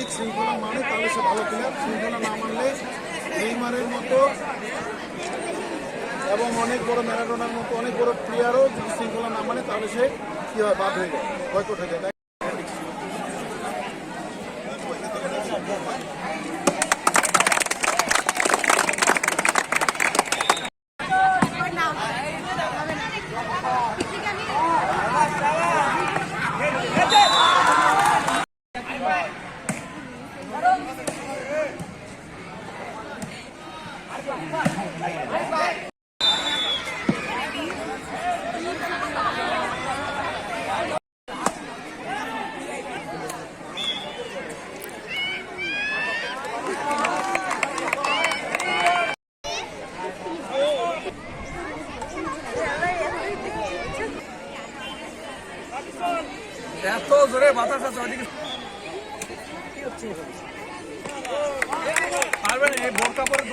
সঠিক শৃঙ্খলা মানে তাহলে সে ভালো প্লেয়ার। শৃঙ্খলা না মানলে নেইমারের মতো এবং অনেক বড় ম্যারাডোনার মতো অনেক বড় প্লেয়ারও যদি শৃঙ্খলা না মানে তাহলে সে কী হয়, বাদ হয়ে যায়, বয়কট হয়ে যায়। এত জোরে বাতাস আছে ওইদিকে পারবেন এই বোর্ড কাপড়ের